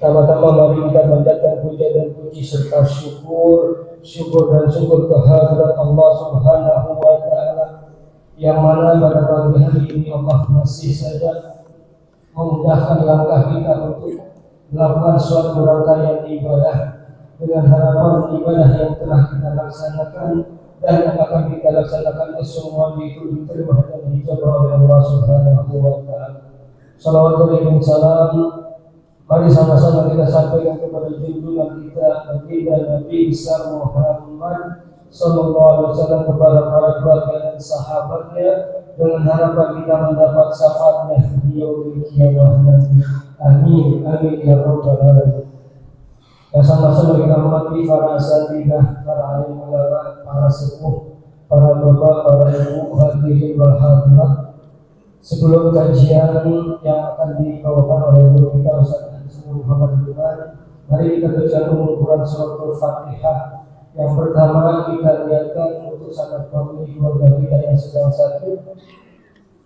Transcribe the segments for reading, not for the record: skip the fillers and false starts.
Pertama-tama mari kita panjatkan puja dan puji serta syukur dan syukur kehadirat Allah Subhanahu wa Ta'ala, yang mana pada pagi hari ini Allah masih saja memudahkan langkah kita untuk melakukan suatu rangkaian ibadah, dengan harapan ibadah yang telah kita laksanakan dan yang akan kita laksanakan semua itu diterima dan dijabah oleh Allah Subhanahu wa Ta'ala. Salawat dan salam mari sama-sama kita sampaikan kepada junjungan kita Nabi besar Muhammad sallallahu alaihi wasallam, kepada para keluarga dan sahabatnya, dengan harapan kita mendapat syafaatnya di yaumil qiyamah nanti. Amin amin ya rabbal alamin. Sama-sama kita hormati para asatidzah, para alim ulama, para sepuh, para bapak, para ibu, hadirin wal hadirat. Sebelum kajian yang akan dibawakan oleh guru kita Ustaz Muhammad Iman, mari kita baca Quran surat Al-Fatihah. Yang pertama kita lihatkan untuk sangat kami keluarga kita yang sedang sakit.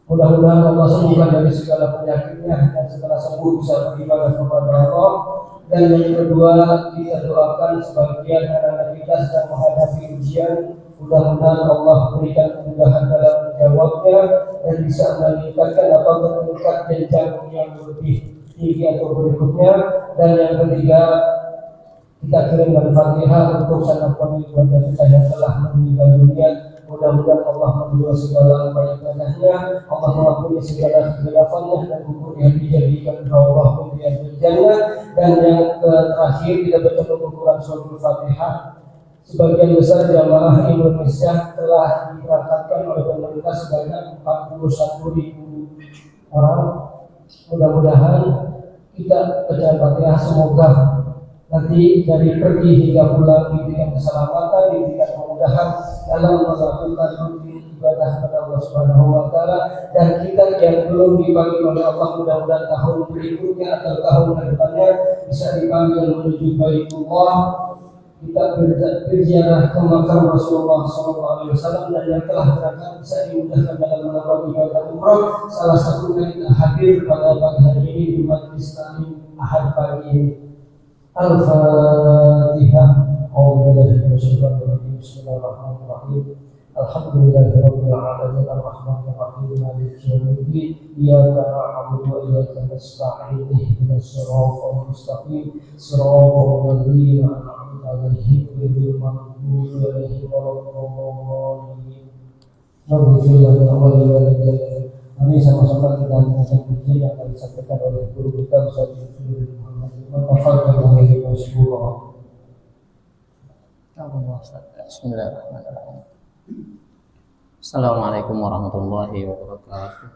Mudah-mudahan Allah sembuhkan dari segala penyakitnya dan setelah sembuh bisa beribadah kepada Allah. Dan yang kedua, kita doakan sebagian anak-anak kita sedang menghadapi ujian. Mudah-mudahan Allah berikan kemudahan dalam menjawabnya dan bisa meningkatkan atau meningkat jenjang yang lebih tinggi atau berikutnya. Dan yang ketiga, kita kirimkan Fatihah untuk sanak famili keluarga kita yang telah meninggal dunia. Mudah-mudahan Allah menerima segala ibadahnya, Allah mengampuni segala kekhilafan dan kuburnya dijadikan Allah menjadi jannah. Dan yang terakhir kita baca Quran surat Al-Fatihah. Sebagian besar jamaah Indonesia telah diberangkatkan oleh pemerintah sebanyak 41.000 orang. Mudah-mudahan kita baca Fatihah, semoga nanti dari pergi hingga pulang diberikan keselamatan, diberikan kemudahan dalam melakukan rutin ibadah kepada Allah Subhanahu wa Ta'ala. Dan kita yang belum dipanggil oleh Allah, mudah-mudahan tahun berikutnya atau tahun depannya bisa dipanggil menuju Baitullah. Kita berziarah ke makam Rasulullah SAW, dan yang telah berangkat bisa dimudahkan dalam melakukan ibadah umrah. Salah satunya kita hadir pada pagi hari ini di Majlis Taklim Ahad pagi ini. Al-Fatihah. Bismillahirrahmanirrahim. Alhamdulillahirabbil alamin arrahmanir rahim maliki yaumiddin iyyaka na'budu wa iyyaka nasta'in ihdinas siratal mustaqim siratal ladzina an'amta 'alaihim ghairil maghdubi 'alaihim waladdallin. Kami sama-sama kita mengucapkan puji yang akan disampaikan oleh guru kita Ustaz Muhammad Iman. Bismillahirrahmanirrahim. Assalamualaikum warahmatullahi wabarakatuh.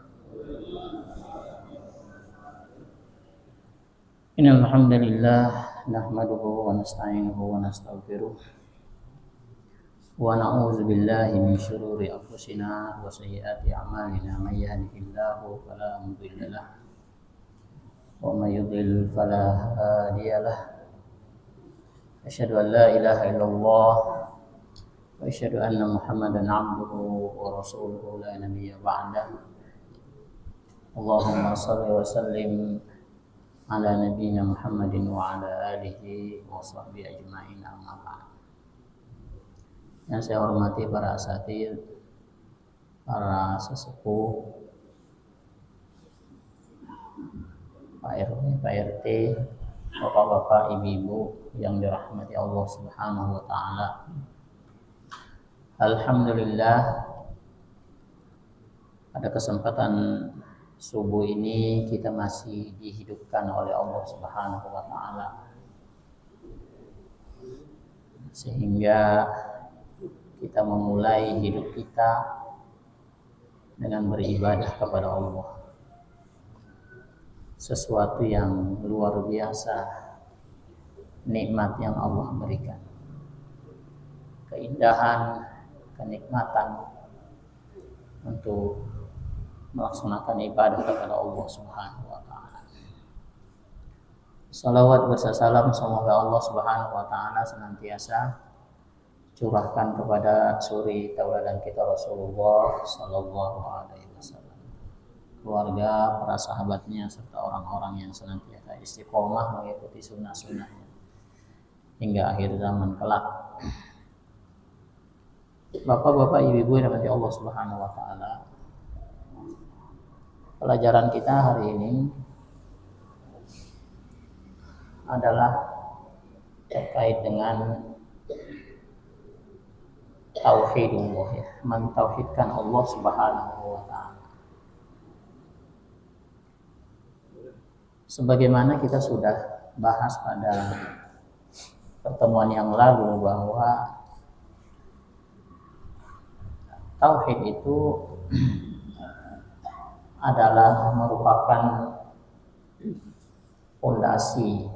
Innal hamdalillah nahmaduhu wa nasta'inuhu wa nastaghfiruh wa na'udzu billahi min shururi anfusina wa sayyiati a'malina. May yahdihillahu fala mudilla lahu wa may yudlil fala hadiya lahu. Asyhadu an la ilaha illallah wa asyhadu anna Muhammadan 'abduhu wa rasuluhu la nabiyya ba'dahu. Allahumma shalli wa sallim ala nabiyyina Muhammadin wa ala alihi wa sahbihi ajma'in, amma ba'd. Yang saya hormati para asatidz, para sesepuh, Pak RW, Pak RT, bapak-bapak, ibu-ibu yang dirahmati Allah Subhanahu wa Ta'ala. Alhamdulillah, pada kesempatan subuh ini kita masih dihidupkan oleh Allah Subhanahu wa Ta'ala, sehingga kita memulai hidup kita dengan beribadah kepada Allah. Sesuatu yang luar biasa, nikmat yang Allah berikan, keindahan, kenikmatan untuk melaksanakan ibadah kepada Allah Subhanahu wa Ta'ala. Salawat bersalam semoga Allah Subhanahu wa Ta'ala senantiasa curahkan kepada suri tauladan kita Rasulullah sallallahu alaihi wasallam. keluarga, para sahabatnya, serta orang-orang yang senantiasa istiqomah mengikuti sunnah-sunnahnya hingga akhir zaman kelak. Bapak-bapak, ibu-ibu yang dirahmati Allah Subhanahu wa taala. Pelajaran kita hari ini adalah terkait dengan tauhidullah, ya, mentauhidkan Allah Subhanahu wa taala. Sebagaimana kita sudah bahas pada pertemuan yang lalu bahwa tauhid itu adalah merupakan fondasi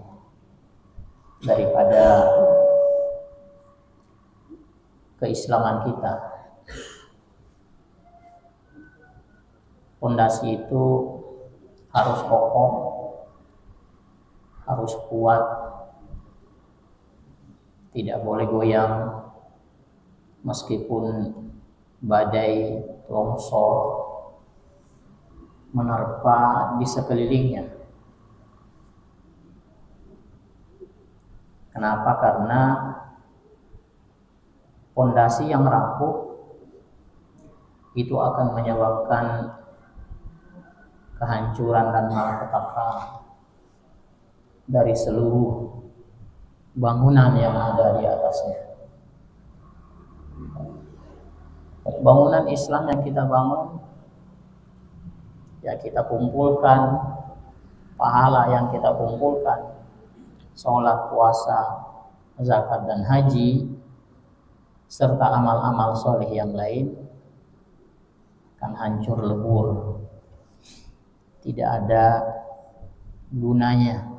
daripada keislaman kita. Fondasi itu harus kokoh, harus kuat, tidak boleh goyang meskipun badai longsor menerpa di sekelilingnya. Kenapa? Karena fondasi yang rapuh itu akan menyebabkan kehancuran dan malapetaka dari seluruh bangunan yang ada di atasnya. Bangunan Islam yang kita bangun, ya kita kumpulkan, pahala yang kita kumpulkan, sholat, puasa, zakat dan haji, serta amal-amal soleh yang lain, akan hancur lebur, tidak ada gunanya,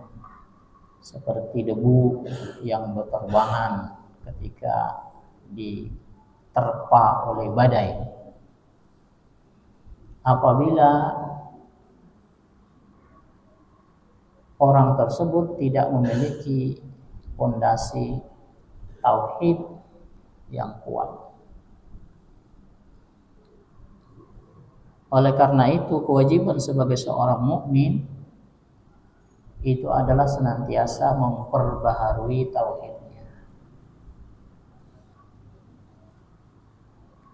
seperti debu yang berterbangan ketika diterpa oleh badai. Apabila orang tersebut tidak memiliki fondasi tauhid yang kuat. Oleh karena itu, kewajiban sebagai seorang mukmin itu adalah senantiasa memperbaharui tauhidnya,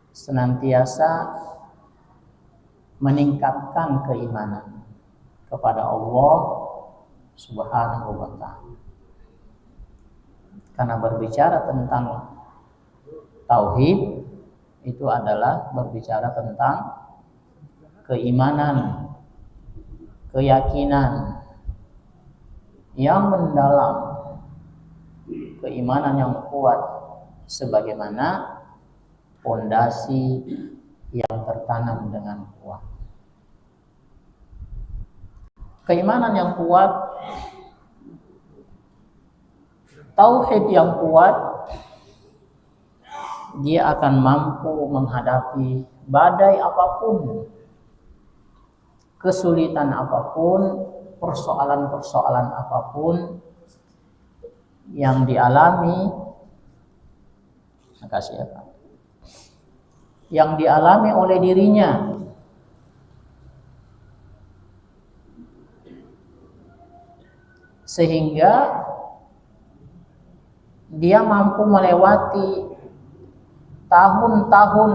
senantiasa meningkatkan keimanan kepada Allah Subhanahu wa ta'ala. Karena berbicara tentang tauhid itu adalah berbicara tentang keimanan, keyakinan yang mendalam, keimanan yang kuat sebagaimana fondasi yang tertanam dengan kuat. Keimanan yang kuat, tauhid yang kuat, dia akan mampu menghadapi badai apapun, kesulitan apapun, persoalan-persoalan apapun yang dialami, yang dialami oleh dirinya. Sehingga dia mampu melewati tahun-tahun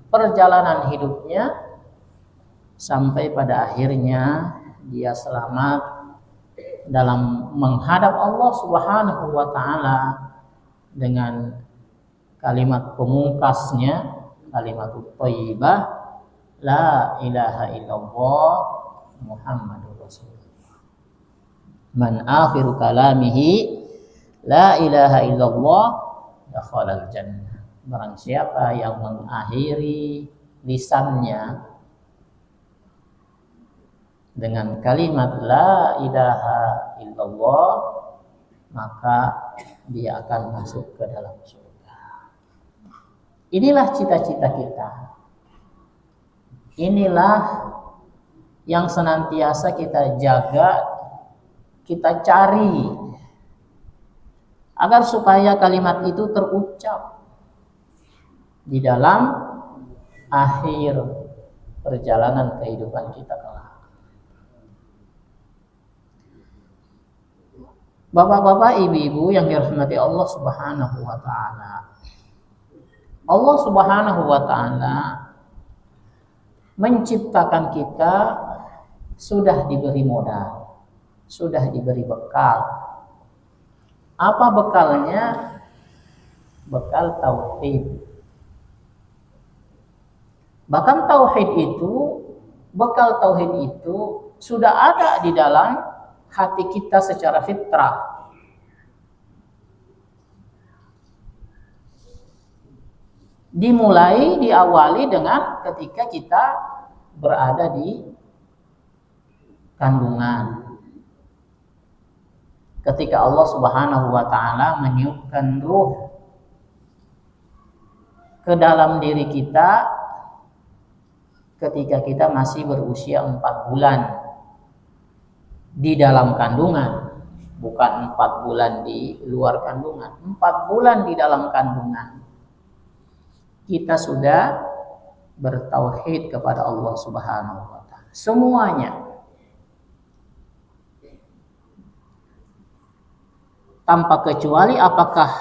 perjalanan hidupnya sampai pada akhirnya dia selamat dalam menghadap Allah Subhanahu wa ta'ala dengan kalimat pemungkasnya, kalimat thayyibah, la ilaha illallah Muhammadur Rasulullah. Man akhiru kalamihi la ilaha illallah dakhalal jannah. Barang siapa yang mengakhiri lisannya dengan kalimat la ilaha illallah, maka dia akan masuk ke dalam surga. Inilah cita-cita kita. Inilah yang senantiasa kita jaga, kita cari, agar supaya kalimat itu terucap di dalam akhir perjalanan kehidupan kita kelak. Bapak-bapak, ibu-ibu yang dirahmati Allah Subhanahu wa taala. Allah Subhanahu wa taala menciptakan kita sudah diberi modal, sudah diberi bekal. Apa bekalnya? Bekal tauhid. Bahkan bekal tauhid itu sudah ada di dalam hati kita secara fitrah. Diawali dengan ketika kita berada di kandungan. Ketika Allah Subhanahu wa taala meniupkan ruh ke dalam diri kita ketika kita masih berusia 4 bulan di dalam kandungan, bukan 4 bulan di luar kandungan, 4 bulan di dalam kandungan. Kita sudah bertauhid kepada Allah Subhanahu wa taala. Semuanya. Tanpa kecuali apakah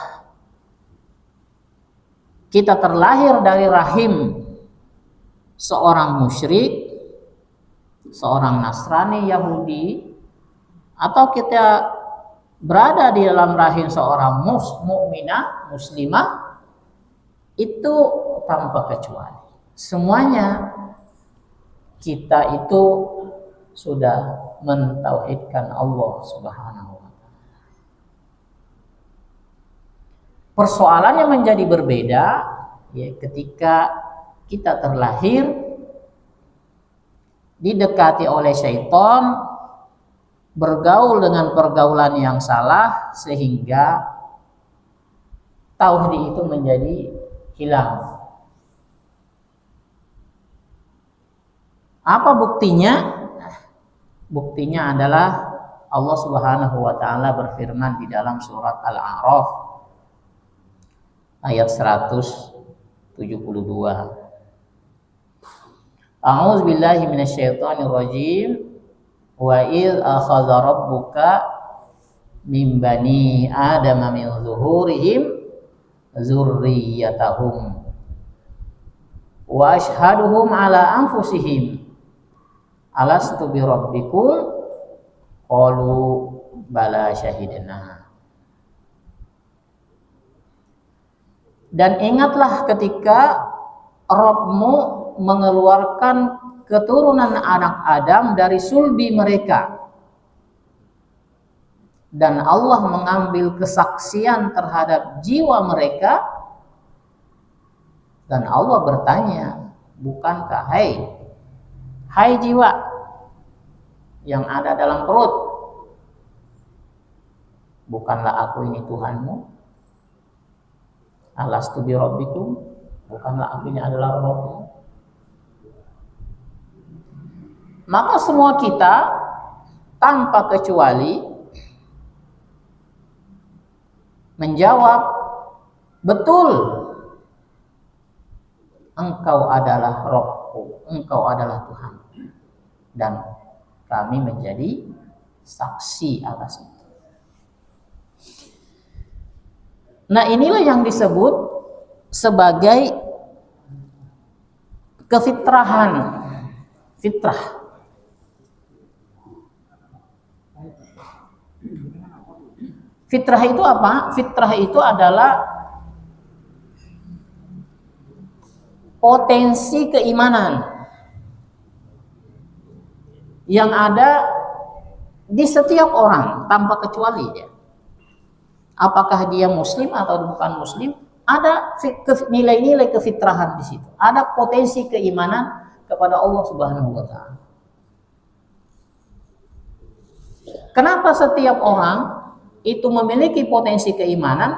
kita terlahir dari rahim seorang musyrik, seorang Nasrani, Yahudi, atau kita berada di dalam rahim seorang mukminah, muslimah, itu tanpa kecuali. Semuanya kita itu sudah mentauhidkan Allah Subhanahu wa taala. Persoalannya menjadi berbeda ya ketika kita terlahir didekati oleh syaitan, bergaul dengan pergaulan yang salah sehingga tauhid itu menjadi hilang. Apa buktinya? Buktinya adalah Allah Subhanahu wa taala berfirman di dalam surat Al-A'raf ayat 172. A'udzu billahi minasyaitonir rajim. Wa idz akhadha rabbuka min bani adama min zuhurihim dzurriyyatahum wa ashhaduhum ala anfusihim alastu bi rabbikum qalu bala syahidna. Dan ingatlah ketika Rabbmu mengeluarkan keturunan anak Adam dari sulbi mereka dan Allah mengambil kesaksian terhadap jiwa mereka dan Allah bertanya, bukankah hai jiwa yang ada dalam perut, bukanlah aku ini Tuhanmu? Alastu bi rabbikum, bukanlah aku ini adalah Rabbmu? Maka semua kita tanpa kecuali menjawab, betul, engkau adalah Rabbku, engkau adalah Tuhan, dan kami menjadi saksi atas itu. Nah, inilah yang disebut sebagai kefitrahan, fitrah. Fitrah itu apa? Fitrah itu adalah potensi keimanan yang ada di setiap orang tanpa kecuali ya. Apakah dia muslim atau bukan muslim, ada nilai-nilai kefitrahan di situ. Ada potensi keimanan kepada Allah Subhanahu wa taala. Kenapa setiap orang itu memiliki potensi keimanan?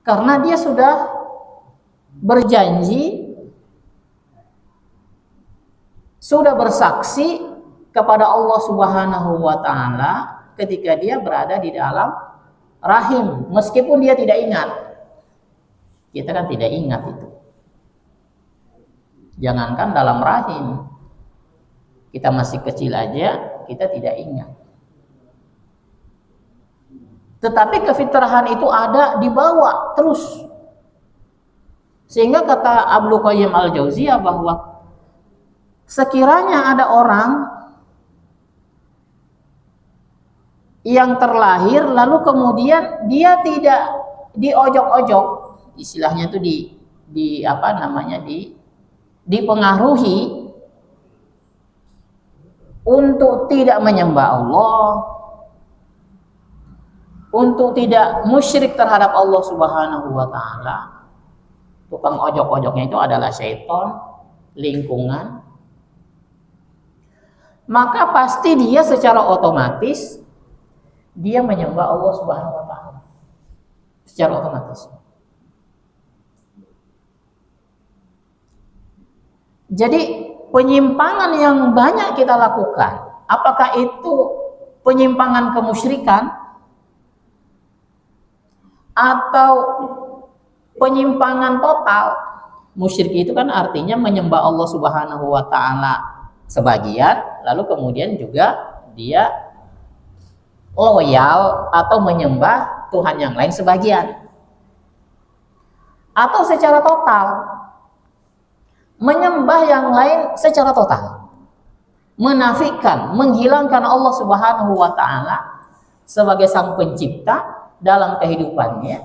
Karena dia sudah berjanji, sudah bersaksi kepada Allah Subhanahu wa taala ketika dia berada di dalam rahim, meskipun dia tidak ingat. Kita kan tidak ingat itu. Jangankan dalam rahim, kita masih kecil aja kita tidak ingat. Tetapi kefitrahan itu ada, dibawa terus. Sehingga kata Ibnu Qayyim al-Jauziyah bahwa sekiranya ada orang yang terlahir lalu kemudian dia tidak diojok-ojok, istilahnya itu dipengaruhi untuk tidak menyembah Allah, untuk tidak musyrik terhadap Allah Subhanahu wa taala. Tukang ojok-ojoknya itu adalah syaitan, lingkungan. Maka pasti dia secara otomatis dia menyembah Allah Subhanahu wa taala. Secara otomatis. Jadi penyimpangan yang banyak kita lakukan, apakah itu penyimpangan kemusyrikan atau penyimpangan total? Musyrik itu kan artinya menyembah Allah Subhanahu wa taala sebagian, lalu kemudian juga dia loyal atau menyembah Tuhan yang lain sebagian. Atau secara total menyembah yang lain secara total, menafikan, menghilangkan Allah Subhanahu wa taala sebagai sang pencipta dalam kehidupannya.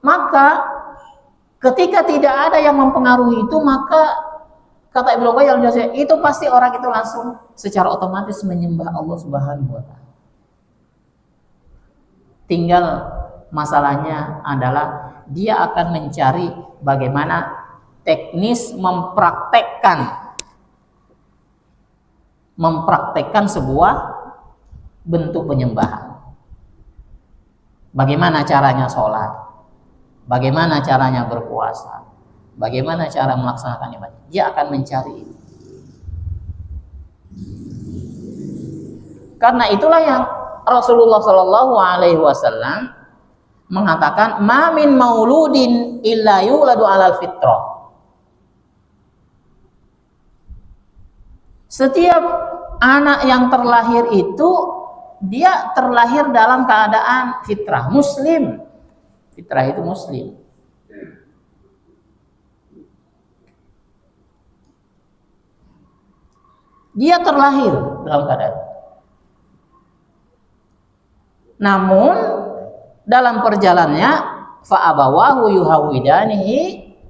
Maka ketika tidak ada yang mempengaruhi itu, maka kata Ibnu Qayyim itu pasti orang itu langsung secara otomatis menyembah Allah Subhanahu wa taala. Tinggal masalahnya adalah dia akan mencari bagaimana teknis mempraktekkan sebuah bentuk penyembahan. Bagaimana caranya sholat, bagaimana caranya berpuasa, bagaimana cara melaksanakan ibadah. Dia akan mencari itu. Karena itulah yang Rasulullah Shallallahu Alaihi Wasallam mengatakan, ma min mauludin illa yuladu alal fitrah. Setiap anak yang terlahir itu dia terlahir dalam keadaan fitrah, muslim. Fitrah itu muslim. Dia terlahir dalam keadaan. Namun dalam perjalanannya fa abawahu yuhawidanihi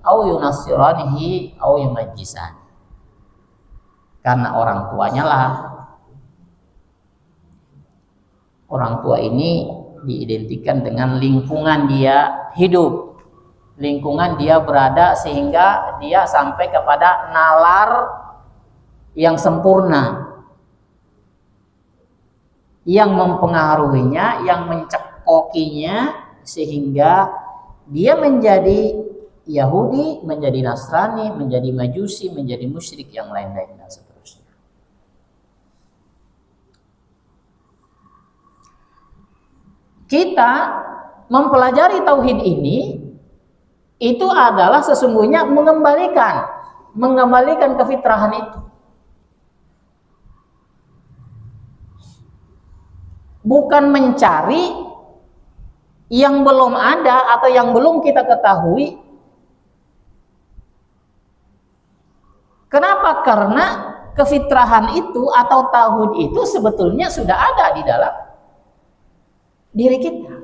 au yunassiranihi au yumajjisan. Karena orang tuanya lah, orang tua ini diidentikan dengan lingkungan dia hidup, lingkungan dia berada, sehingga dia sampai kepada nalar yang sempurna, yang mempengaruhinya, yang mencekokinya, sehingga dia menjadi Yahudi, menjadi Nasrani, menjadi Majusi, menjadi musyrik, yang lain-lain dan seterusnya. Kita mempelajari tauhid ini itu adalah sesungguhnya mengembalikan kefitrahan itu. Bukan mencari yang belum ada atau yang belum kita ketahui. Kenapa? Karena kefitrahan itu atau tauhid itu sebetulnya sudah ada di dalam diri kita.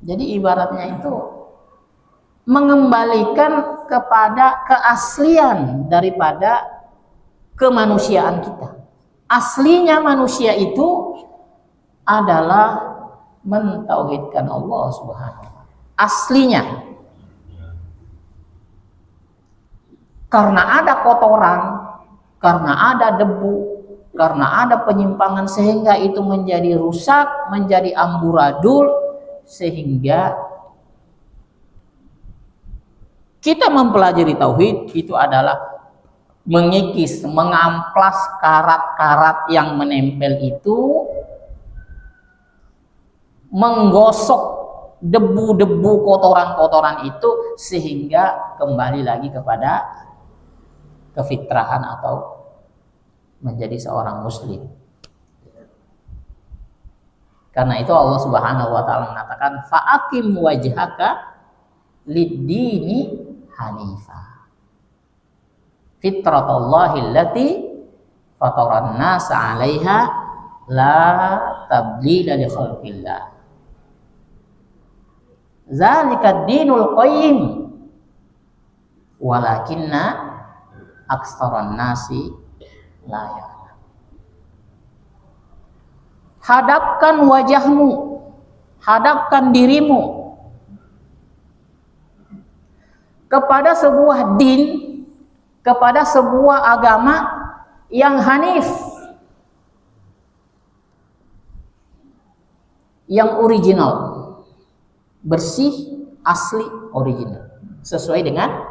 Jadi ibaratnya itu mengembalikan kepada keaslian daripada kemanusiaan kita. Aslinya manusia itu adalah mentauhidkan Allah Subhanahu wa taala. Aslinya. Karena ada kotoran, karena ada debu, karena ada penyimpangan, sehingga itu menjadi rusak, menjadi amburadul, sehingga kita mempelajari tauhid itu adalah mengikis, mengamplas karat-karat yang menempel itu, menggosok debu-debu kotoran-kotoran itu sehingga kembali lagi kepada kefitrahan atau menjadi seorang muslim. Karena itu Allah Subhanahu wa taala mengatakan fa'aqim wajhaka lid-dini hanifa. Fitratallahi allati fataran nasa 'alaiha la tabdila li khalqillah. Zalika ad-dinul qayyim walakinna aktsaran nasi la ya'lamun. Hadapkan wajahmu, hadapkan dirimu kepada sebuah din, kepada sebuah agama yang hanif, yang original, bersih, asli, original, sesuai dengan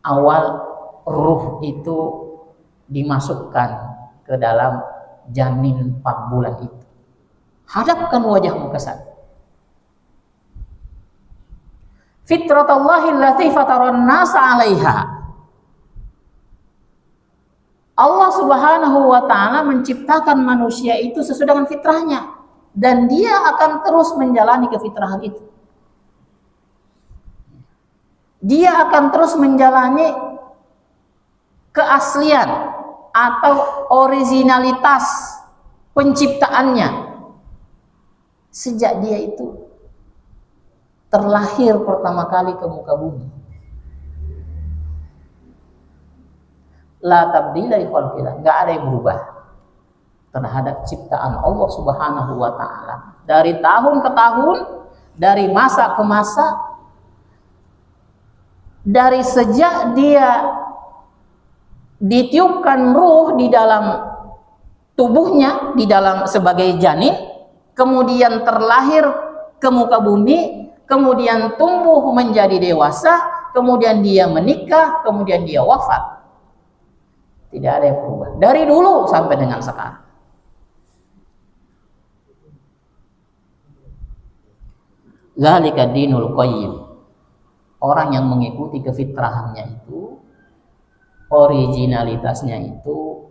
awal ruh itu dimasukkan ke dalam janin 4 bulan itu. Hadapkan wajahmu ke sana. Fitratallahi allati fataran nasa 'alaiha. Allah Subhanahu wa taala menciptakan manusia itu sesuai dengan fitrahnya dan dia akan terus menjalani kefitrahan itu. Dia akan terus menjalani keaslian atau originalitas penciptaannya sejak dia itu terlahir pertama kali ke muka bumi. La tabdila li khalqillah, enggak ada yang berubah terhadap ciptaan Allah Subhanahu wa taala. Dari tahun ke tahun, dari masa ke masa, dari sejak dia ditiupkan ruh di dalam tubuhnya, di dalam sebagai janin, kemudian terlahir ke muka bumi, kemudian tumbuh menjadi dewasa, kemudian dia menikah, kemudian dia wafat. Tidak ada yang berubah dari dulu sampai dengan sekarang. Zalika dinul qayyim. Orang yang mengikuti kefitrahannya itu, originalitasnya itu,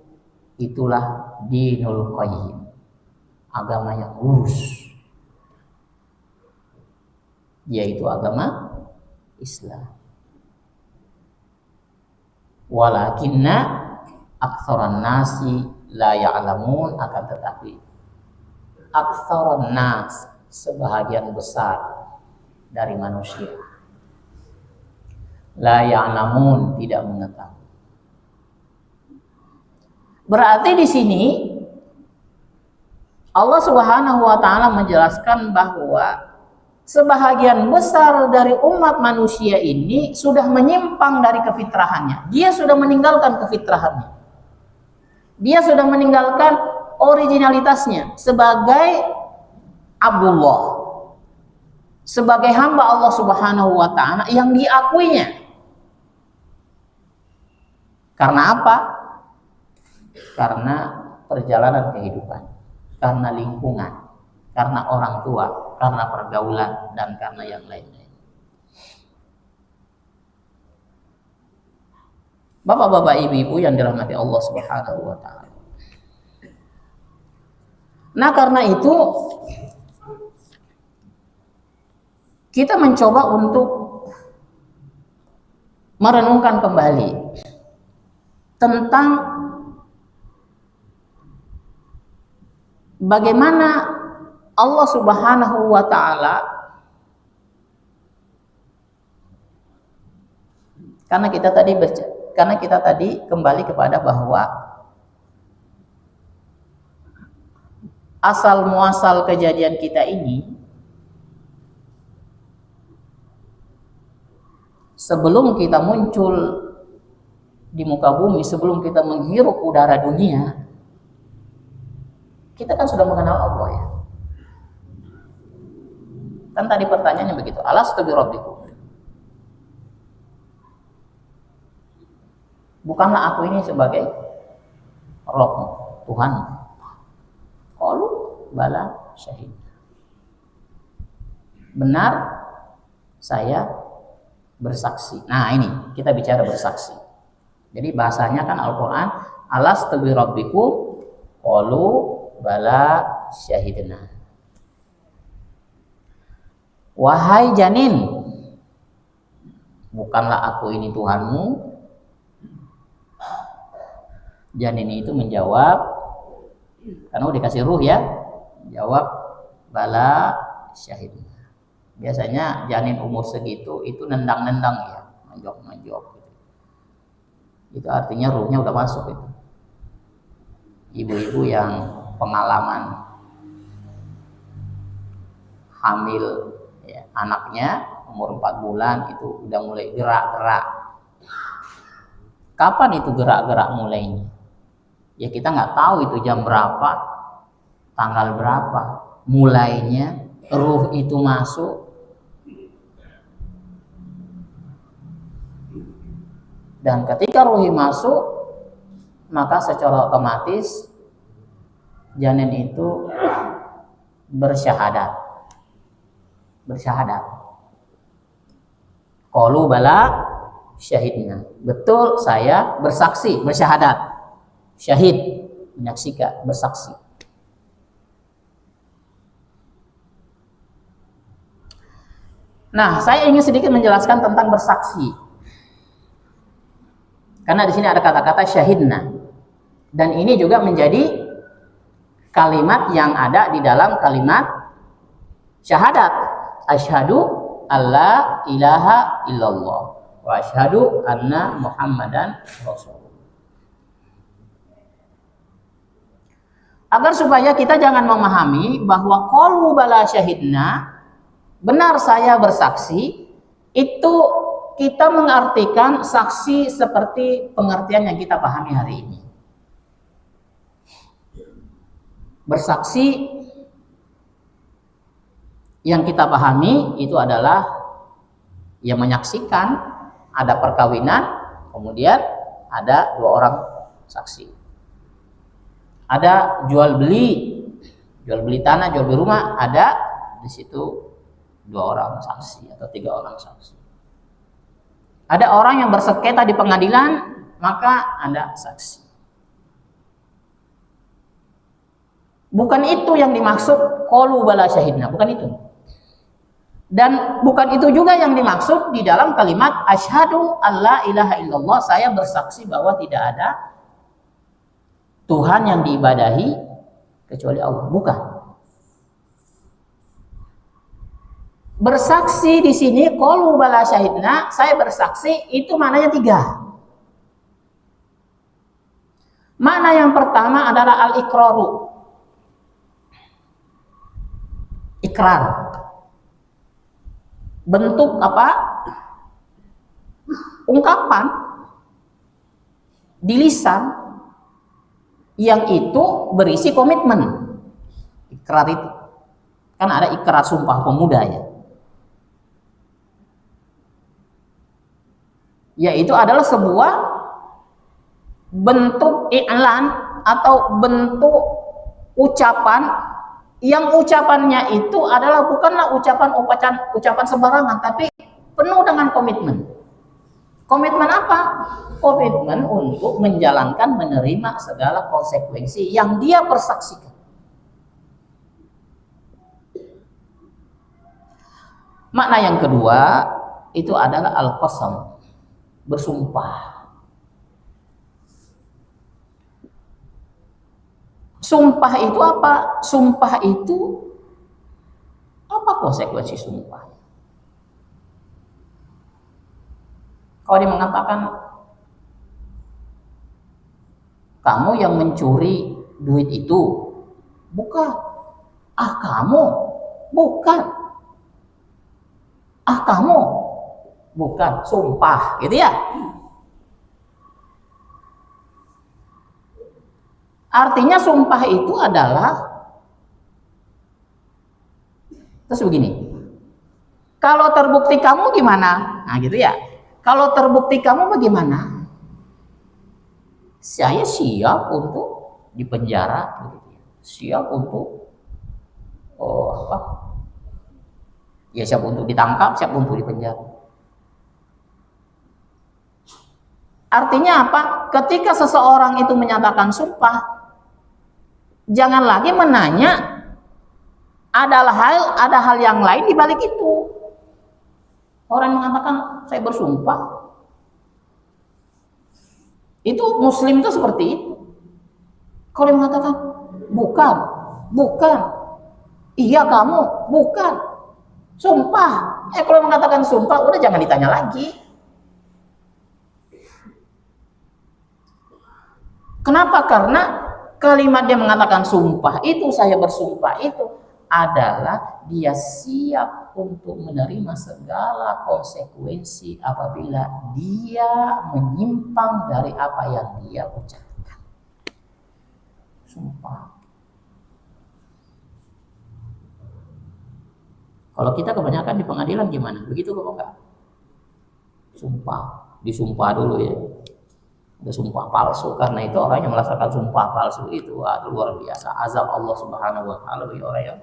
itulah dinul qayyim, agama yang lurus, yaitu agama Islam. Walakinna aktsaran nasi la ya'lamun, akan tetapi aktsaran nas, sebahagian besar dari manusia, la ya'lamun, tidak mengetahui. Berarti di sini Allah Subhanahu wa taala menjelaskan bahwa sebahagian besar dari umat manusia ini sudah menyimpang dari kefitrahannya. Dia sudah meninggalkan kefitrahannya. Dia sudah meninggalkan originalitasnya sebagai Abdullah, sebagai hamba Allah Subhanahu wa taala yang diakuinya. Karena apa? Karena perjalanan kehidupan, karena lingkungan, karena orang tua, karena pergaulan, dan karena yang lain-lain. Bapak-bapak, ibu-ibu yang dirahmati Allah Subhanahu wa taala. Nah, karena itu kita mencoba untuk merenungkan kembali tentang bagaimana Allah Subhanahu wa taala, karena kita tadi kembali kepada bahwa asal muasal kejadian kita ini, sebelum kita muncul di muka bumi, sebelum kita menghirup udara dunia, kita kan sudah mengenal Allah, ya. Kan tadi pertanyaannya begitu, alastu bi rabbikum, bukanlah aku ini sebagai Rabb, Tuhan? Qalu bala syahid. benar saya bersaksi. Nah, ini kita bicara bersaksi. Jadi bahasanya kan Al-Qur'an, alastu bi rabbikum qalu bala syahidna. Wahai janin, bukanlah aku ini Tuhanmu? Janin itu menjawab, karena udah dikasih ruh ya, jawab bala syahidna. Biasanya janin umur segitu itu nendang-nendang ya, nonjok-nonjok gitu. Itu artinya ruhnya udah masuk itu. Ibu-ibu yang pengalaman hamil ya, anaknya umur 4 bulan itu udah mulai gerak-gerak. Kapan itu gerak-gerak mulainya? Ya kita nggak tahu itu jam berapa, tanggal berapa mulainya ruh itu masuk. Dan ketika ruh masuk, maka secara otomatis janin itu bersyahadat. Qalu bala syahidna. Betul, saya bersaksi, bersyahadat. Syahid, menyaksikan, bersaksi. Nah, saya ingin sedikit menjelaskan tentang bersaksi. Karena di sini ada kata-kata syahidna. Dan ini juga menjadi kalimat yang ada di dalam kalimat syahadat. Asyhadu alla ilaha illallah wa asyhadu anna Muhammadan rasulullah. Agar supaya kita jangan memahami bahwa qalu bala syahidna, benar saya bersaksi, itu kita mengartikan saksi seperti pengertian yang kita pahami hari ini. Bersaksi yang kita pahami itu adalah yang menyaksikan ada perkawinan, kemudian ada 2 orang saksi. Ada jual beli tanah, jual beli rumah, ada di situ 2 orang saksi atau 3 orang saksi. Ada orang yang bersengketa di pengadilan, maka ada saksi. Bukan itu yang dimaksud qalu bala syahidna, bukan itu. Dan bukan itu juga yang dimaksud di dalam kalimat asyhadu alla ilaha illallah, saya bersaksi bahwa tidak ada Tuhan yang diibadahi kecuali Allah, bukan. Bersaksi di sini qalu bala syahidna, saya bersaksi, itu maknanya 3. Makna yang pertama adalah al-iqraru. Ikrar. Bentuk apa? Ungkapan di lisan yang itu berisi komitmen. Ikrar itu kan ada ikrar sumpah pemuda ya. Yaitu adalah sebuah bentuk i'lan atau bentuk ucapan yang ucapannya itu adalah bukanlah ucapan sembarangan, tapi penuh dengan komitmen. Komitmen apa? Komitmen untuk menjalankan, menerima segala konsekuensi yang dia persaksikan. Makna yang kedua itu adalah al-qasam, bersumpah. Sumpah itu apa? Sumpah itu apa konsekuensi sumpah? Kalau dia mengatakan kamu yang mencuri duit itu, bukan. Kamu, bukan. Kamu, bukan. Sumpah, gitu ya. Artinya sumpah itu adalah, terus begini, kalau terbukti kamu gimana? Nah gitu ya. Kalau terbukti kamu bagaimana? Saya siap untuk dipenjara, siap untuk Ya siap untuk ditangkap, siap untuk dipenjara. Artinya apa? Ketika seseorang itu menyatakan sumpah, jangan lagi menanya ada hal yang lain di balik itu. Orang mengatakan saya bersumpah, itu muslim itu seperti itu. Kalau dia mengatakan bukan, iya kamu, bukan, sumpah. Kalau mengatakan sumpah, udah jangan ditanya lagi. Kenapa? Karena kalimat dia mengatakan sumpah itu, saya bersumpah itu adalah dia siap untuk menerima segala konsekuensi apabila dia menyimpang dari apa yang dia ucapkan. Sumpah. Kalau kita kebanyakan di pengadilan gimana? Begitu kok enggak? Sumpah, disumpah dulu ya. Ada sumpah palsu, karena itu orang yang melaksanakan sumpah palsu itu luar biasa azab Allah Subhanahu wa taala bagi orang yang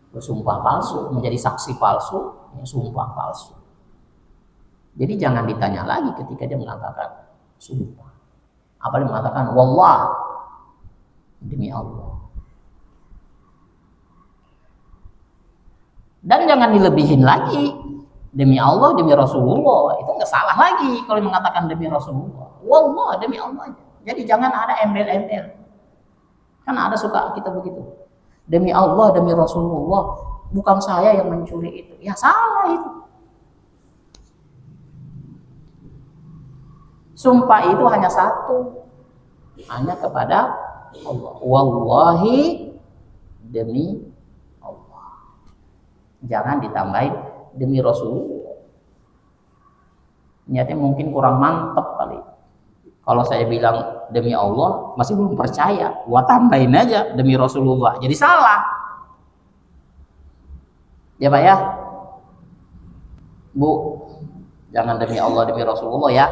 bersumpah palsu, menjadi saksi palsu, yang sumpah palsu. Jadi jangan ditanya lagi ketika dia mengatakan sumpah. Apalagi mengatakan wallah, demi Allah. Dan jangan dilebihin lagi, demi Allah, demi Rasulullah, itu nggak salah lagi kalau mengatakan demi Rasulullah. Wallah, demi Allah. Jadi jangan ada embel-embel. Kan ada suka kita begitu. Demi Allah, demi Rasulullah, bukan saya yang mencuri itu. Ya salah itu. Sumpah itu hanya satu, hanya kepada Allah. Wallahi, demi Allah. Jangan ditambahin demi Rasulullah. Niatnya mungkin kurang mantap kali. Kalau saya bilang demi Allah masih belum percaya, gua tambahin aja demi Rasulullah, jadi salah. Ya Pak ya, Bu, jangan demi Allah demi Rasulullah ya,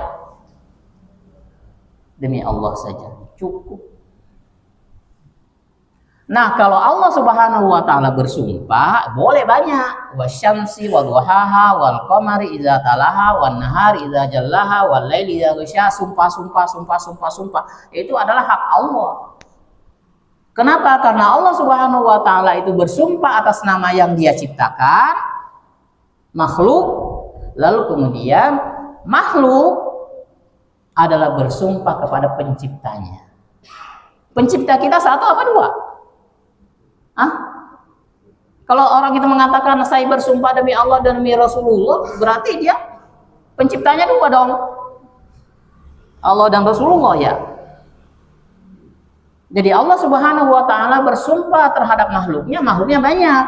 demi Allah saja cukup. Nah, kalau Allah Subhanahu wa taala bersumpah, boleh banyak. Wasyamsi wadhuhaha wal qamari idza talaha wan nahari idza jallaha wal laili idza ghasya. Sumpah. Itu adalah hak Allah. Kenapa? Karena Allah Subhanahu wa taala itu bersumpah atas nama yang Dia ciptakan, makhluk, lalu kemudian makhluk adalah bersumpah kepada penciptanya. Pencipta kita satu apa dua? Kalau orang itu mengatakan saya bersumpah demi Allah dan demi Rasulullah, berarti dia penciptanya dua dong, Allah dan Rasulullah ya. Jadi Allah Subhanahu wa taala bersumpah terhadap makhluknya banyak,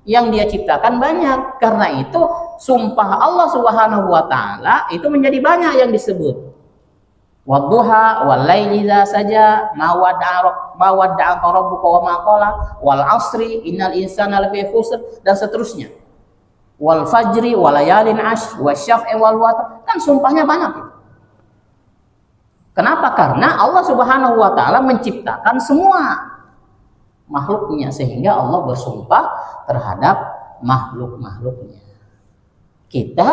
yang Dia ciptakan banyak. Karena itu sumpah Allah Subhanahu wa taala itu menjadi banyak yang disebut. Wadduha wal laili idza saja ma wadda'a rabbuka wa ma qala wal asri innal insana lafi khusr, dan seterusnya. Wal fajri wal layalin ashr wasyaf'i wal watr, kan sumpahnya banyak. Kenapa? Karena Allah Subhanahu wa taala menciptakan semua makhluknya, sehingga Allah bersumpah terhadap makhluk-makhluknya. Kita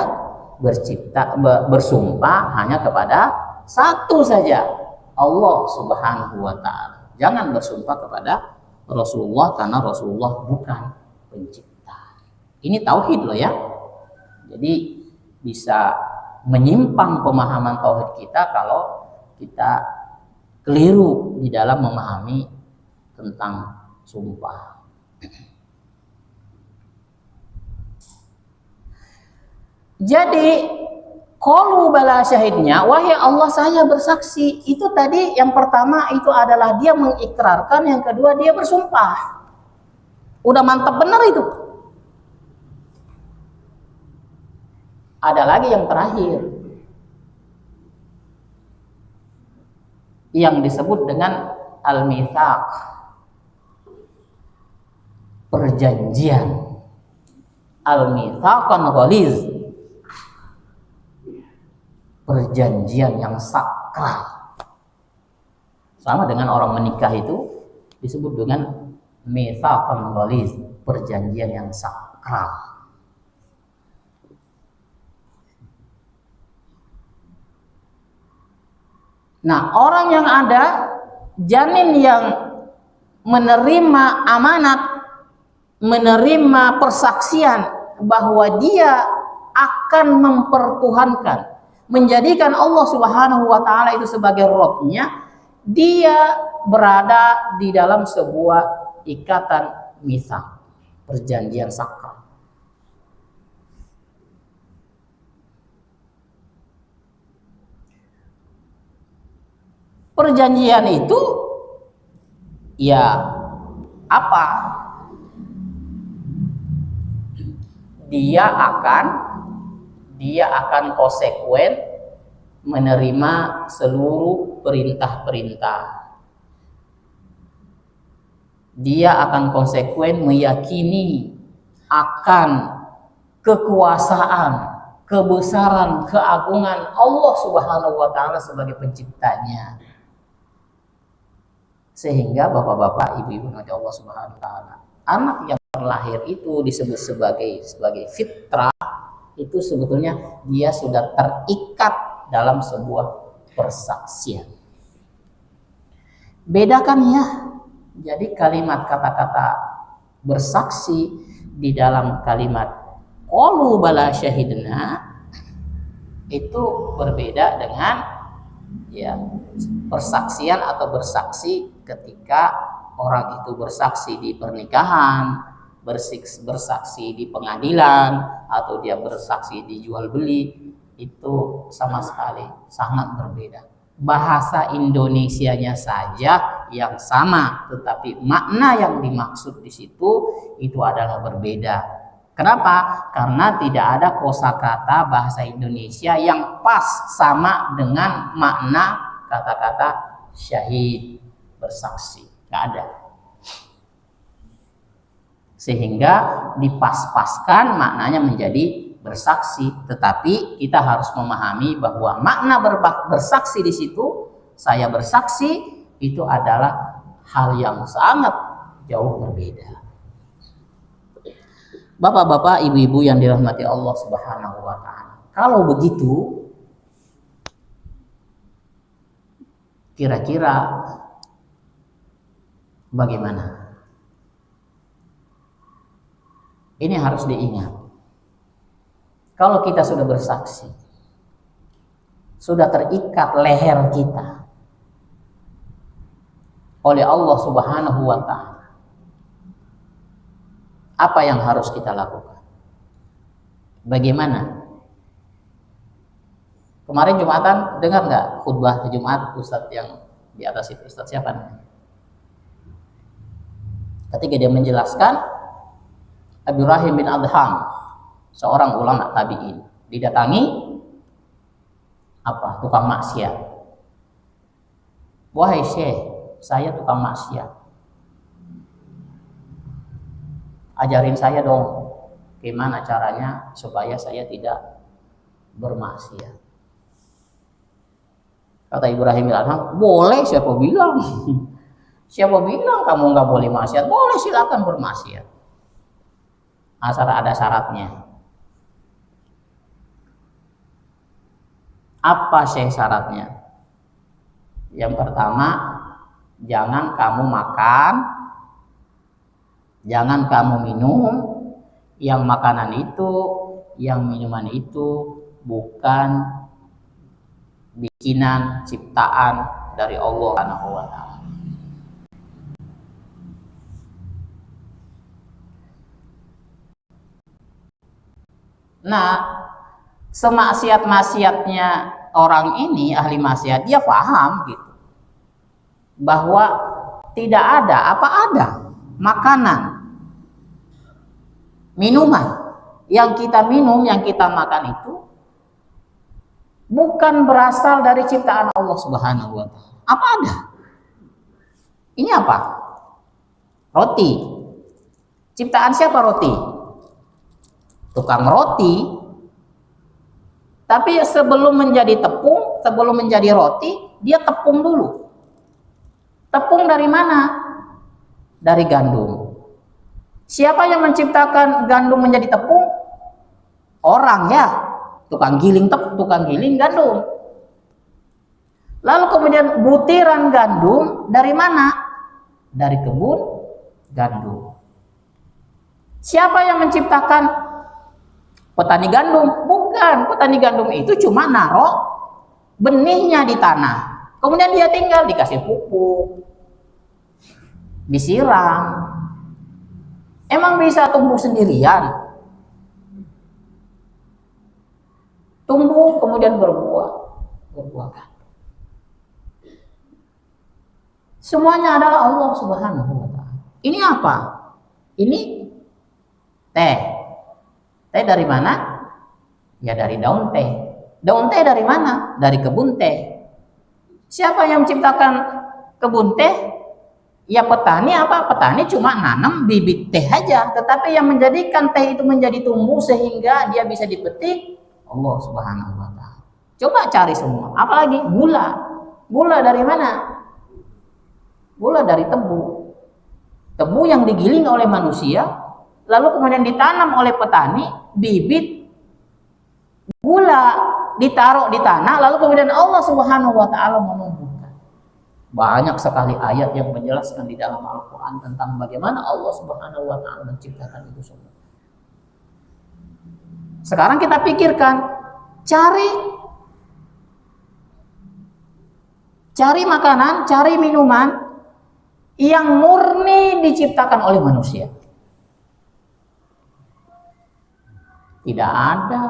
bersumpah hanya kepada satu saja, Allah Subhanahu wa taala. Jangan bersumpah kepada Rasulullah, karena Rasulullah bukan pencipta. Ini tauhid loh ya. Jadi bisa menyimpang pemahaman tauhid kita kalau kita keliru di dalam memahami tentang sumpah. Jadi qalu bala syahidnya, wahai Allah saya bersaksi. Itu tadi yang pertama itu adalah dia mengikrarkan, yang kedua dia bersumpah. Udah mantap benar itu. Ada lagi yang terakhir, yang disebut dengan al-mitsaq, perjanjian. Al-mitsaqan ghaliz, perjanjian yang sakral. Sama dengan orang menikah itu disebut dengan mitsaqan ghaliz, perjanjian yang sakral. Nah, orang yang ada, janin yang menerima amanat, menerima persaksian bahwa dia akan mempertuhankan, menjadikan Allah Subhanahu wa taala itu sebagai Rabb-nya, dia berada di dalam sebuah ikatan mitsaq, perjanjian sakral. Perjanjian itu ya apa? Dia akan konsekuen menerima seluruh perintah-perintah. Dia akan konsekuen meyakini akan kekuasaan, kebesaran, keagungan Allah Subhanahu wa taala sebagai penciptanya. Sehingga bapak-bapak, ibu-ibu nanti Allah Subhanahu wa taala, anak yang terlahir itu disebut sebagai fitrah, itu sebetulnya dia sudah terikat dalam sebuah persaksian. Bedakan ya. Jadi kalimat kata-kata bersaksi di dalam kalimat qalu bala syahidna itu berbeda dengan ya persaksian atau bersaksi ketika orang itu bersaksi di pernikahan, bersaksi di pengadilan, atau dia bersaksi di jual beli, itu sama sekali sangat berbeda. Bahasa Indonesianya saja yang sama, tetapi makna yang dimaksud di situ itu adalah berbeda. Kenapa? Karena tidak ada kosakata bahasa Indonesia yang pas sama dengan makna kata-kata syahid, bersaksi. Nggak ada. Sehingga dipas-paskan maknanya menjadi bersaksi, tetapi kita harus memahami bahwa makna bersaksi di situ, saya bersaksi, itu adalah hal yang sangat jauh berbeda. Bapak-bapak, ibu-ibu yang dirahmati Allah Subhanahu wa taala. Kalau begitu, kira-kira bagaimana? Ini harus diingat. Kalau kita sudah bersaksi, sudah terikat leher kita oleh Allah Subhanahu wa taala, apa yang harus kita lakukan? Bagaimana? Kemarin Jumatan dengar nggak khutbah Jumat Ustadz yang di atas itu? Ustadz siapa namanya? Ketika dia menjelaskan, Ibrahim bin Adham, seorang ulama tabi'in, didatangi tukang maksiat. Wahai Syekh, saya tukang maksiat. Ajarin saya dong, gimana caranya supaya saya tidak bermaksiat. Kata Ibrahim bin Adham, boleh, siapa bilang? Siapa bilang kamu nggak boleh maksiat? Boleh, silakan bermaksiat. Asal ada syaratnya. Apa sih syaratnya? Yang pertama, jangan kamu makan, jangan kamu minum, yang makanan itu, yang minuman itu bukan bikinan, ciptaan dari Allah Subhanahu wa taala. Nah, semaksiat-maksiatnya orang ini, ahli maksiat, dia paham gitu bahwa tidak ada makanan, minuman yang kita minum, yang kita makan itu bukan berasal dari ciptaan Allah Subhanahu wa taala. Apa ada? Ini apa? Roti. Ciptaan siapa roti? Tukang roti. Tapi sebelum menjadi tepung, sebelum menjadi roti, dia tepung dulu. Tepung dari mana? Dari gandum. Siapa yang menciptakan gandum menjadi tepung? Orang ya. Tukang giling gandum. Lalu kemudian butiran gandum dari mana? Dari kebun gandum. Siapa yang menciptakan petani gandum? Bukan, petani gandum itu cuma naruh benihnya di tanah. Kemudian dia tinggal dikasih pupuk, disiram. Emang bisa tumbuh sendirian? Tumbuh kemudian berbuah kan? Semuanya adalah Allah Subhanahu wa Ta'ala. Ini apa? Ini teh. Teh dari mana? Ya dari daun teh. Daun teh dari mana? Dari kebun teh. Siapa yang menciptakan kebun teh? Ya petani apa? Petani cuma nanam bibit teh aja. Tetapi yang menjadikan teh itu menjadi tumbuh sehingga dia bisa dipetik, Allah Subhanahu wa Ta'ala. Coba cari semua. Apalagi gula. Gula dari mana? Gula dari tebu. Tebu yang digiling oleh manusia, lalu kemudian ditanam oleh petani, bibit gula ditaruh di tanah, lalu kemudian Allah Subhanahu wa Ta'ala menumbuhkan. Banyak sekali ayat yang menjelaskan di dalam Al-Quran tentang bagaimana Allah Subhanahu wa Ta'ala menciptakan itu semua. Sekarang kita pikirkan, cari makanan, cari minuman yang murni diciptakan oleh manusia. Tidak ada.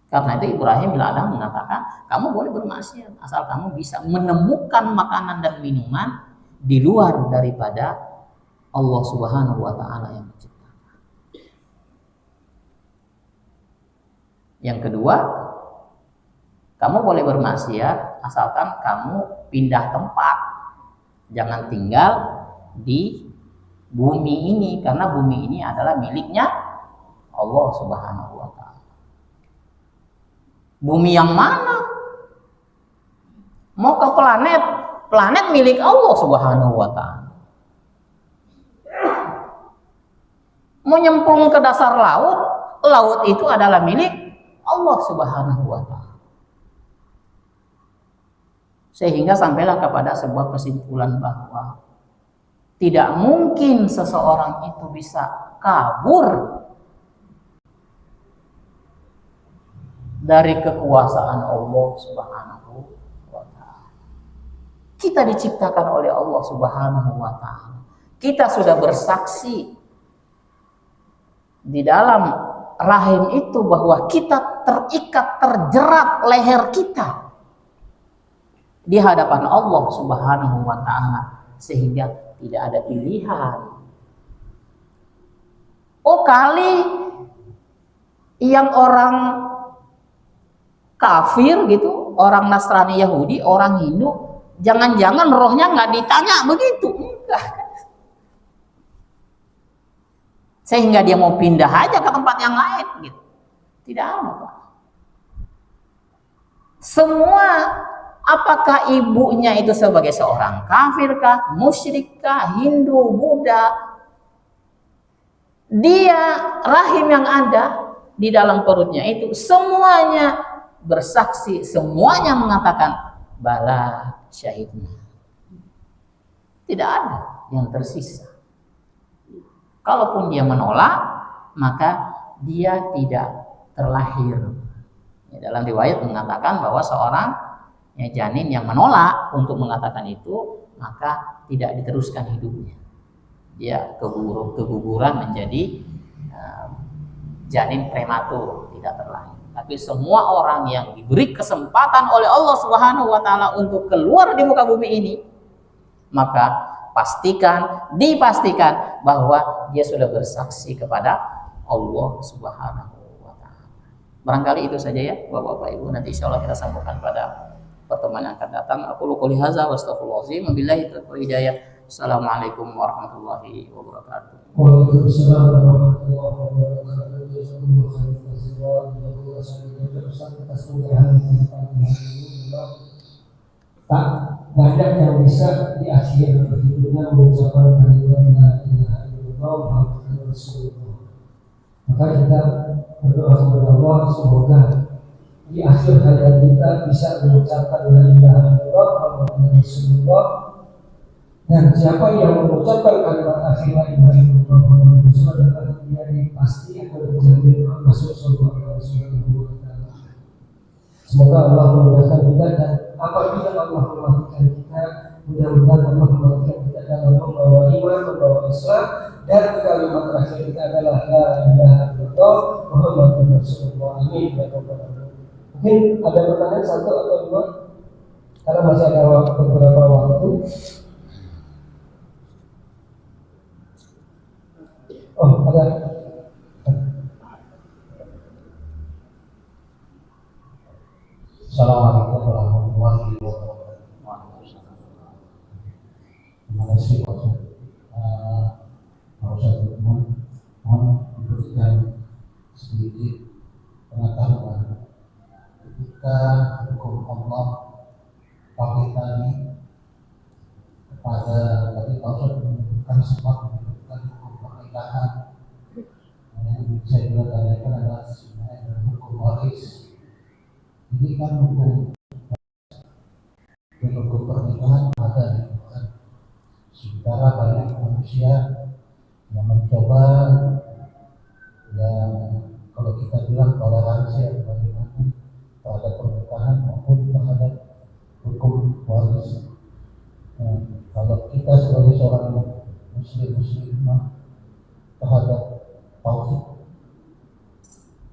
Karena itu Ibrahim bin Adham mengatakan, kamu boleh bermaksiat asal kamu bisa menemukan makanan dan minuman di luar daripada Allah Subhanahu wa Ta'ala yang menciptakan. Yang kedua, kamu boleh bermaksiat asalkan kamu pindah tempat. Jangan tinggal di bumi ini, karena bumi ini adalah miliknya Allah Subhanahu wa Ta'ala. Bumi yang mana? Mau ke planet milik Allah Subhanahu wa Ta'ala. Mau nyemplung ke dasar laut itu adalah milik Allah Subhanahu wa Ta'ala. Sehingga sampailah kepada sebuah kesimpulan bahwa tidak mungkin seseorang itu bisa kabur dari kekuasaan Allah Subhanahu wa Ta'ala. Kita diciptakan oleh Allah Subhanahu wa Ta'ala. Kita sudah bersaksi di dalam rahim itu bahwa kita terikat, terjerat leher kita di hadapan Allah Subhanahu wa Ta'ala, sehingga tidak ada pilihan. Oh kali yang orang kafir gitu, orang Nasrani Yahudi, orang Hindu, jangan-jangan rohnya nggak ditanya begitu, enggak. Sehingga dia mau pindah aja ke tempat yang lain gitu. Tidak ada, Pak. Semua, apakah ibunya itu sebagai seorang kafirkah, musyrikkah, Hindu, Buddha, dia rahim yang ada di dalam perutnya itu semuanya bersaksi, semuanya mengatakan bala syahidna. Tidak ada yang tersisa. Kalaupun dia menolak, maka dia tidak terlahir. Dalam riwayat mengatakan bahwa seorang janin yang menolak untuk mengatakan itu, maka tidak diteruskan hidupnya. Dia keguguran menjadi janin prematur, tidak terlahir. Tapi semua orang yang diberi kesempatan oleh Allah Subhanahu wa Ta'ala untuk keluar di muka bumi ini, maka dipastikan bahwa dia sudah bersaksi kepada Allah Subhanahu wa Ta'ala. Barangkali itu saja ya Bapak-bapak Ibu, nanti insyaallah kita sambungkan pada pertemuan yang akan datang. Aku qouli hadza wa astaghfirullahalazim. Wabillahi taufiq hidayah. Assalamualaikum warahmatullahi wabarakatuh. Waalaikumsalam warahmatullahi wabarakatuh. Tak banyak yang bisa di akhir hidupnya mengucapkan kalimat la ilaha illallah Muhammadur Rasulullah. Maka kita berdoa kepada Allah semoga di akhir hayat kita bisa mengucapkan la ilaha illallah Muhammadur Rasulullah. Dan siapa yang mengucapkan kalimat akhir la ilaha illallah Muhammadur Rasulullah, dia pasti akan terjamin masuk surga Allah Subhanahu wa taala. Semoga Allah memudahkan kita, dan apabila Allah mematikan kita, mudah-mudahan Allah mematikan kita dalam membawa iman, membawa Islam, dan kalimat terakhir kita adalah la ilaha illallah Muhammadur Rasulullah. Amin ya rabbal alamin. Mungkin ada pertanyaan satu atau dua, karena masih ada beberapa waktu. Oh, ada. Assalamualaikum warahmatullahi wabarakatuh. Terima kasih Pak Ustaz Lukman. Mohon diberikan sedikit pengetahuan ketika hukum Allah pakai tadi kepada tadi Pak Ustaz menyebutkan sempat menyebutkan hukum pernikahan. Yang saya juga tanyakan adalah sebenarnya hukum waris. Ini kan hukum pernikahan ada di Quran. Sementara banyak manusia yang mencoba, yang kalau kita bilang toleransi atau bagaimana terhadap pernikahan maupun terhadap hukum waris. Kalau kita sebagai seorang muslimah terhadap tauhid,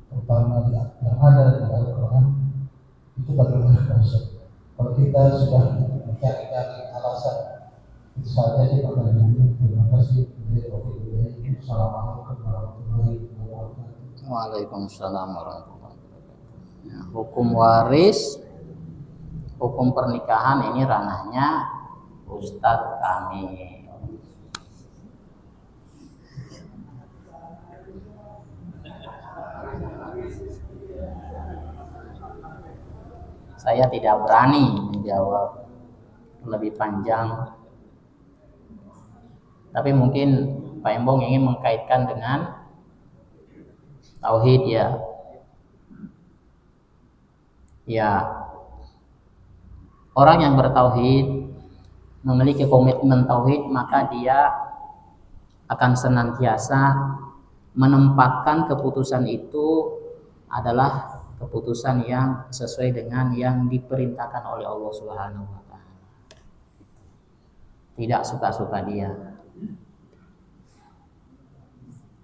terutama yang ada di Al-Quran, itu bagaimana konsep? Kalau kita sudah mencari alasan, itu saja sih pertanyaannya. Terima kasih. Assalamualaikum warahmatullahi wabarakatuh. Waalaikumsalam warahmatullahi wabarakatuh. Ya, hukum waris, hukum pernikahan ini ranahnya Ustadz kami. Saya tidak berani menjawab lebih panjang, tapi mungkin Pak Embong ingin mengkaitkan dengan tauhid ya. Ya, orang yang bertauhid, memiliki komitmen tauhid, maka dia akan senantiasa menempatkan keputusan itu adalah keputusan yang sesuai dengan yang diperintahkan oleh Allah Subhanahu wa taala. Tidak suka-suka dia.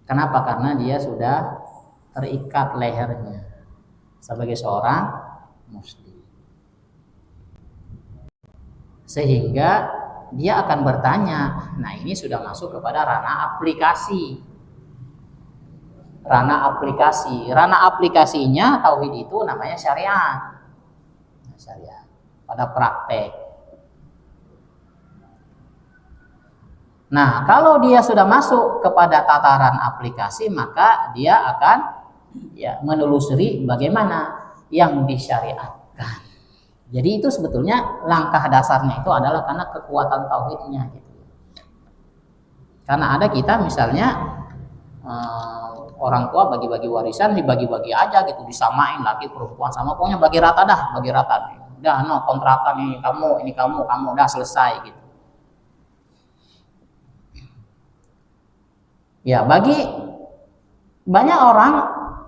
Kenapa? Karena dia sudah terikat lehernya sebagai seorang muslim. Sehingga dia akan bertanya, nah ini sudah masuk kepada ranah aplikasi. Ranah aplikasinya tauhid itu namanya syariat. Syariat pada praktek. Nah, kalau dia sudah masuk kepada tataran aplikasi, maka dia akan menelusuri bagaimana yang disyariatkan. Jadi itu sebetulnya langkah dasarnya itu adalah karena kekuatan tauhidnya gitu. Karena ada kita misalnya orang tua bagi-bagi warisan, dibagi-bagi aja gitu, disamain laki perempuan sama, pokoknya bagi rata dah, bagi rata. Udah kontrakan ini kamu, udah selesai gitu. Ya, bagi banyak orang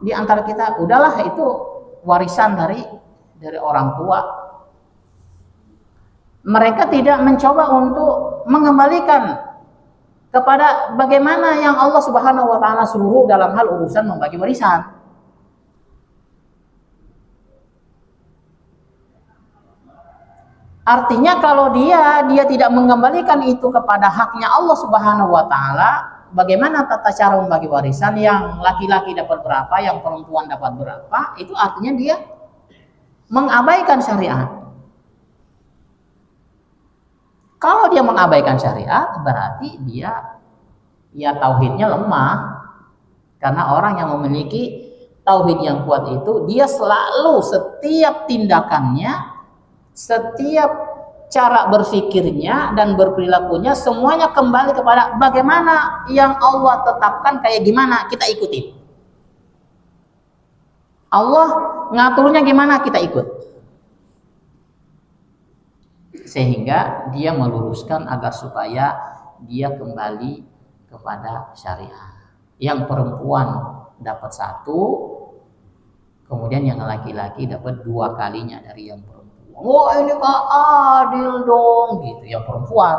di antara kita, udahlah itu warisan dari orang tua. Mereka tidak mencoba untuk mengembalikan kepada bagaimana yang Allah Subhanahu wa taala suruh dalam hal urusan membagi warisan. Artinya kalau dia tidak mengembalikan itu kepada haknya Allah Subhanahu wa taala, bagaimana tata cara membagi warisan, yang laki-laki dapat berapa, yang perempuan dapat berapa, itu artinya dia mengabaikan syariat. Kalau dia mengabaikan syariat, berarti dia tauhidnya lemah. Karena orang yang memiliki tauhid yang kuat itu, dia selalu setiap tindakannya, setiap cara berpikirnya dan berperilakunya semuanya kembali kepada bagaimana yang Allah tetapkan, kayak gimana kita ikuti. Allah ngaturnya gimana kita ikut. Sehingga dia meluruskan agar supaya dia kembali kepada syariat. Yang perempuan dapat 1, kemudian yang laki-laki dapat 2 kalinya dari yang perempuan. Wah, ini gak adil dong gitu. Yang perempuan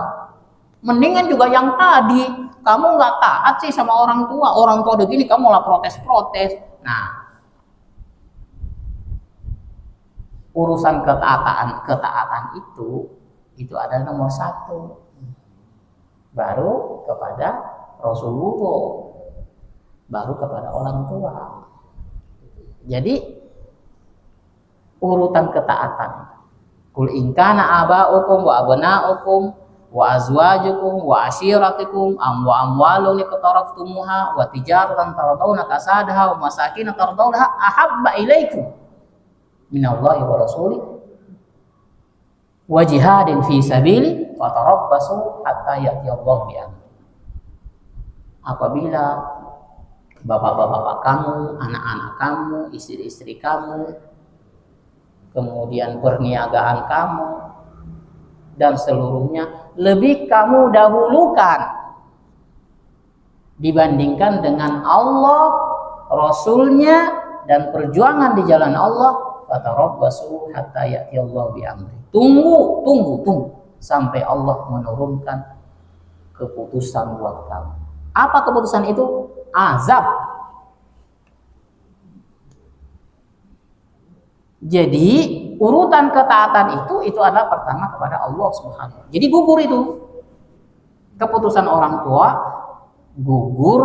mendingan juga yang tadi, kamu nggak taat sih sama orang tua udah gini kamu malah protes. Nah, urusan ketaatan itu adalah nomor 1, baru kepada Rasulullah, baru kepada orang tua. Jadi urutan ketaatan, kul in kana aba'ukum wa abna'ukum wa azwajukum wa ashiratukum wa amwalun iqtaraftumuha wa tijaratan tardawna kasadaha wa masakin tardawnaha ahabba ilaikum minallahi wa rasulih wa jihadin fi sabili fatarabbasu hatta ya'tiyallahu bi'amri. Apabila bapak-bapak kamu, anak-anak kamu, istri-istri kamu, kemudian perniagaan kamu dan seluruhnya lebih kamu dahulukan dibandingkan dengan Allah, Rasulnya dan perjuangan di jalan Allah, fatarabbasu hatta ya'tiyallahu bi'amri. Tunggu sampai Allah menurunkan keputusan buat kamu. Apa keputusan itu? Azab. Jadi urutan ketaatan itu adalah pertama kepada Allah Subhanahu wa ta'ala. Jadi gugur itu keputusan orang tua, gugur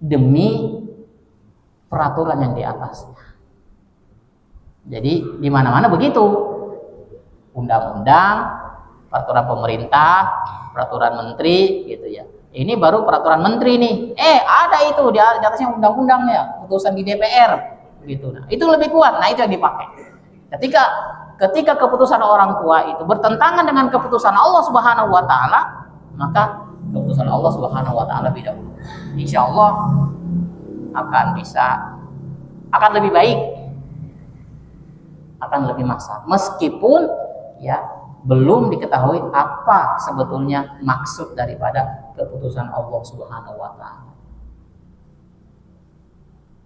demi peraturan yang di atasnya. Jadi di mana-mana begitu. Undang-undang, peraturan pemerintah, peraturan menteri gitu ya. Ini baru peraturan menteri nih. Ada itu di atasnya undang-undangnya, keputusan di DPR gitu. Nah, itu lebih kuat. Nah, itu yang dipakai. Ketika keputusan orang tua itu bertentangan dengan keputusan Allah Subhanahu wa taala, maka keputusan Allah Subhanahu wa taala lebih dahulu. Insya Allah akan lebih baik, akan lebih maksud. Meskipun ya belum diketahui apa sebetulnya maksud daripada keputusan Allah Subhanahu wa taala.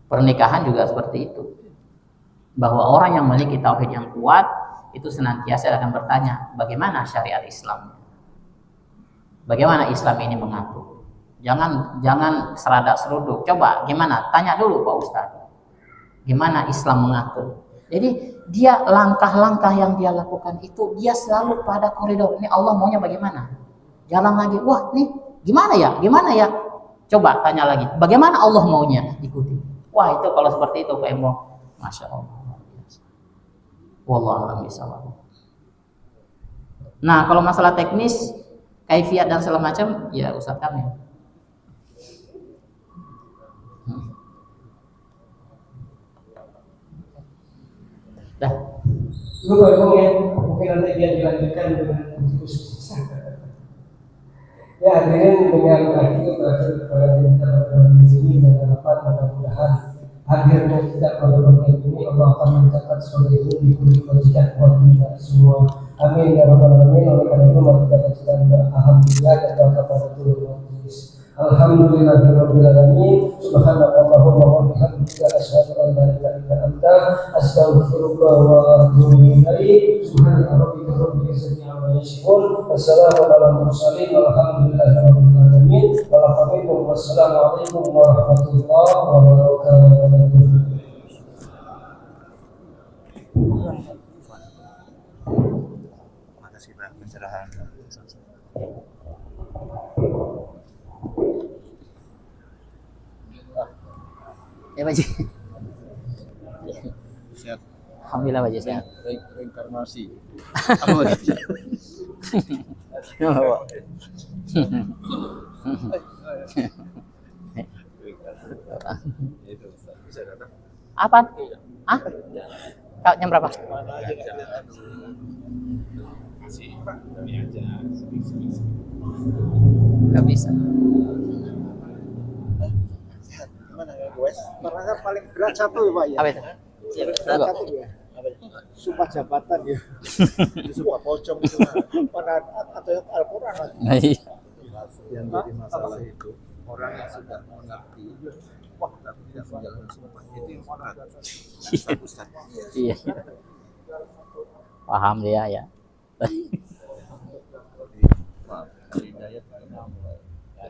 Pernikahan juga seperti itu. Bahwa orang yang memiliki tauhid yang kuat itu senantiasa akan bertanya, bagaimana syariat Islam? Bagaimana Islam ini mengatur? Jangan seradak seruduk. Coba gimana? Tanya dulu Pak Ustaz. Gimana Islam mengatur? Jadi dia langkah-langkah yang dia lakukan itu dia selalu pada koridor. Ini Allah maunya bagaimana? Jalan lagi. Wah, nih gimana ya? Coba tanya lagi. Bagaimana Allah maunya? Ikuti. Wah, itu kalau seperti itu Pak Emo, Masya Allah. Wallahu a'lam bishawab. Nah, kalau masalah teknis, kaifiat dan segala macam, ya Ustaz kami. Dah. Itu Bang ya, mungkin nanti dia dilanjutkan dengan diskusi. Ya, hadirin dengan akhir kepada kita di sini dan harapan mudah-mudahan hadirnya kita pada bagian ini Allah akan mencatat sebagai itu di kebajikan buat kita semua. Amin ya rabbal alamin. Oleh karena itu mari kita bacakan alhamdulillah dan doa kepada Tuhan. Alhamdulillahirabbil alamin. Subhanakallahumma wa bihamdika asyhadu an la ilaha illa anta astaghfiruka wa atubu ilaik. Subhana rabbika rabbil izzati amma yasifun. Wassalamu ala mursalin. Alhamdulillahirabbil alamin. Wassalamualaikum warahmatullahi wabarakatuh. Makasih Pak pencerahan. Ya Pak Ji. Sehat. Alhamdulillah Pak Ji sehat. Reinkarnasi. Apa? Hah? Kau jam berapa? Gak bisa. Gimana ya guys? Merasa paling berat satu ya Pak ya? Apa itu? Satu ya. Sumpah jabatan ya. Sumpah pocong itu. Pada atau yang Al-Quran lagi. Iya. Yang jadi masalah itu orang yang sudah mengerti, wah tapi tidak menjalankan sumpah itu yang berat. Iya. Paham dia ya.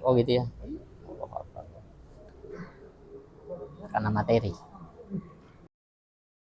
Oh gitu ya. Karena materi.